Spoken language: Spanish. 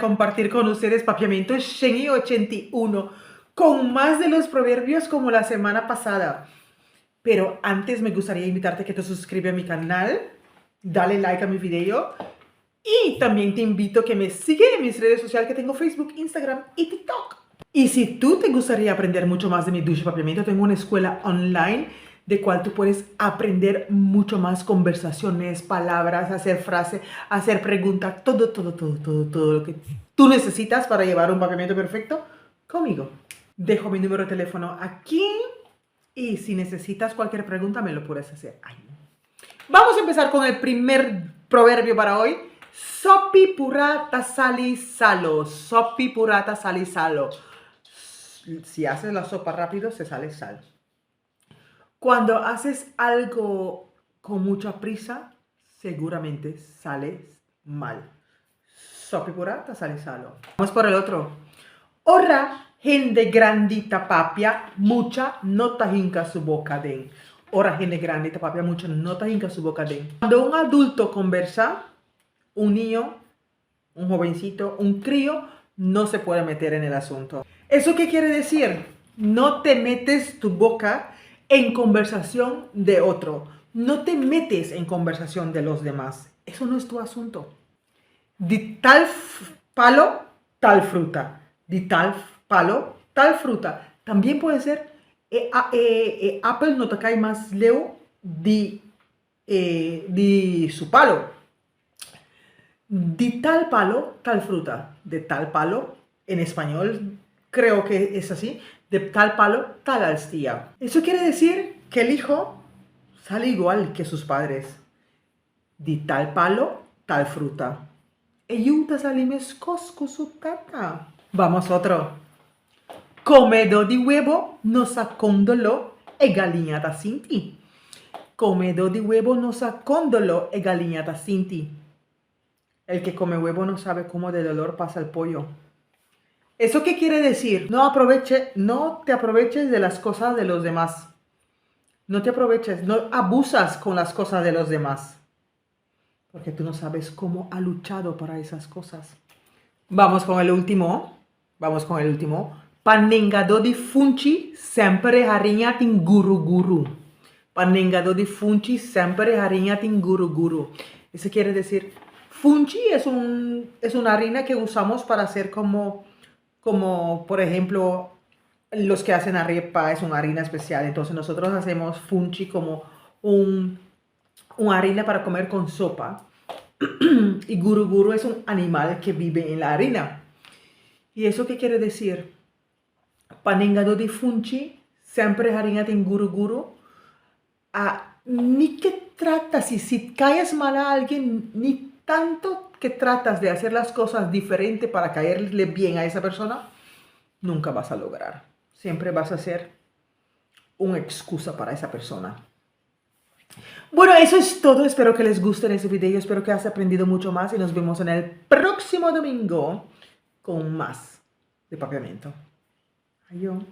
compartir con ustedes papiamento Shenyi 81 con más de los proverbios como la semana pasada. Pero antes me gustaría invitarte a que te suscribas a mi canal, dale like a mi video y también te invito a que me sigas en mis redes sociales que tengo Facebook, Instagram y TikTok. Y si tú te gustaría aprender mucho más de mi ducha papiamento, tengo una escuela online de cual tú puedes aprender mucho más conversaciones, palabras, hacer frases, hacer preguntas, todo lo que tú necesitas para llevar un papiamento perfecto conmigo. Dejo mi número de teléfono aquí y si necesitas cualquier pregunta me lo puedes hacer ahí. Vamos a empezar con el primer proverbio para hoy. Sopi purata sali salo. Sopi purata sali salo. Si haces la sopa rápido, se sale sal. Cuando haces algo con mucha prisa, seguramente sale mal. Sopi purata sali salo. Vamos por el otro. Ora gente grandita papia, mucha no tajinca su boca den. Ora gente grandita papia, mucha no tajinca su boca den. Cuando un adulto conversa, un niño, un jovencito, un crío, no se puede meter en el asunto. ¿Eso qué quiere decir? No te metes tu boca en conversación de otro. No te metes en conversación de los demás. Eso no es tu asunto. De tal palo, tal fruta. De tal palo, tal fruta. También puede ser apple no te cae más leo de su palo. De tal palo, tal fruta. De tal palo, en español creo que es así. De tal palo, tal astilla. Eso quiere decir que el hijo sale igual que sus padres. De tal palo, tal fruta. Eyuta salimes cosco su tata. Vamos otro. Comedo di huevo no sacondolo e galignata sinti. Comedo di huevo no sacondolo e galignata sinti. El que come huevo no sabe cómo de dolor pasa el pollo. ¿Eso qué quiere decir? No te aproveches de las cosas de los demás. No te aproveches, no abusas con las cosas de los demás. Porque tú no sabes cómo ha luchado para esas cosas. Vamos con el último. Panengado di funci sempre hariñatin guru guru. Panengado di funci sempre hariñatin guru guru. Eso quiere decir, funci es una harina que usamos para hacer como por ejemplo, los que hacen arepa es una harina especial. Entonces nosotros hacemos funci como una harina para comer con sopa. Y guru guru es un animal que vive en la harina. ¿Y eso qué quiere decir? Panengado di funci, sempre hariñata in guru guru. Ni que tratas, y si caes mal a alguien, ni tanto que tratas de hacer las cosas diferente para caerle bien a esa persona, nunca vas a lograr. Siempre vas a ser una excusa para esa persona. Bueno, eso es todo. Espero que les guste este video. Espero que hayas aprendido mucho más y nos vemos en el próximo domingo con más de papiamento. Adiós.